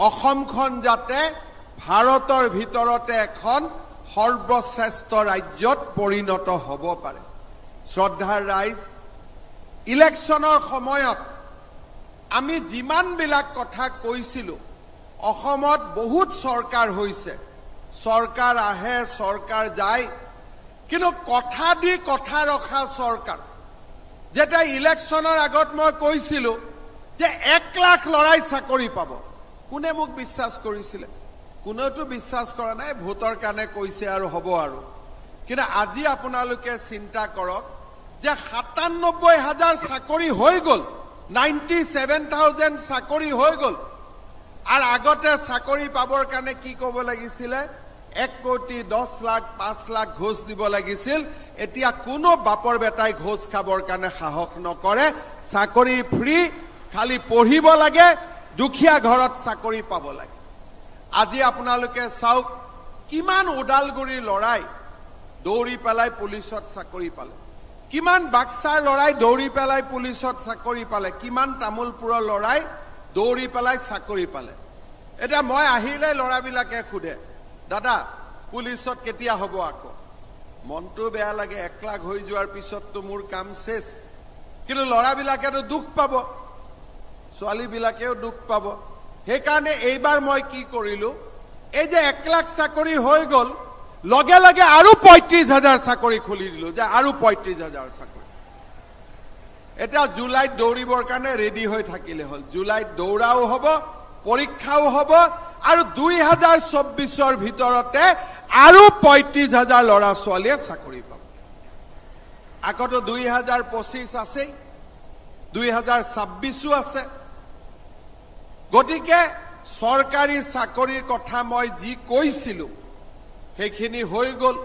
অসমখন যাতে ভাৰতৰ ভিতৰতে এখন সৰ্বশ্ৰেষ্ঠ ৰাজ্যত পৰিণত হ'ব পাৰে। শ্ৰদ্ধাৰ ৰাইজ, ইলেকশ্যনৰ সময়ত আমি যিমানবিলাক কথা কৈছিলোঁ, অসমত বহুত চৰকাৰ হৈছে, চৰকাৰ আহে চৰকাৰ যায়, কিন্তু কথা দি কথা ৰখা চৰকাৰ। যেতিয়া ইলেকশ্যনৰ আগত মই কৈছিলোঁ যে 1 লাখ ল'ৰাই চাকৰি পাব, কোনে মোক বিশ্বাস কৰিছিলে? কোনেওতো বিশ্বাস কৰা নাই, ভোটৰ কাৰণে কৈছে আৰু হ'ব আৰু। কিন্তু আজি আপোনালোকে চিন্তা কৰক যে ৯৭,০০০ চাকৰি হৈ গ'ল, 97,000 চাকৰি হৈ গ'ল। আৰু আগতে চাকৰি পাবৰ কাৰণে কি ক'ব লাগিছিলে? 1,10,00,000 5 লাখ ঘোষ দিব লাগিছিল। এতিয়া কোনো বাপৰ বেটাই ঘোষ খাবৰ কাৰণে সাহস নকৰে। চাকৰি ফ্ৰী, খালি পঢ়িব লাগে, দুখীয়া ঘৰত চাকৰি পাব লাগে। আজি আপোনালোকে চাওক, কিমান ওদালগুৰিৰ ল'ৰাই দৌৰি পেলাই পুলিচত চাকৰি পালে, কিমান বাক্সাৰ ল'ৰাই দৌৰি পেলাই পুলিচত চাকৰি পালে, কিমান তামোলপুৰৰ ল'ৰাই দৌৰি পেলাই চাকৰি পালে। এতিয়া মই আহিলে ল'ৰাবিলাকে সোধে, দাদা পুলিচত কেতিয়া হ'ব আকৌ? মনটো বেয়া লাগে, 1 লাখ হৈ যোৱাৰ পিছততো মোৰ কাম শেষ। কিন্তু ল'ৰাবিলাকেতো দুখ পাব, ছোৱালীবিলাকেও দুখ পাব। সেইকাৰণে এইবাৰ মই কি কৰিলোঁ, এই যে 1 লাখ চাকৰি হৈ গ'ল, লগে লগে আৰু 35,000 চাকৰি খুলি দিলোঁ, যে আৰু 35,000 চাকৰি। এতিয়া জুলাইত দৌৰিবৰ কাৰণে ৰেডি হৈ থাকিলে হ'ল। জুলাইত দৌৰাও হ'ব, পৰীক্ষাও হ'ব, আৰু 2024ৰ ভিতৰতে আৰু 35,000 ল'ৰা ছোৱালীয়ে চাকৰি পাব। আকৌতো 2025 আছেই, 2026ও আছে। গতিকে চৰকাৰী চাকৰিৰ কথা মই যি কৈছিলোঁ সেইখিনি হৈ গ'ল।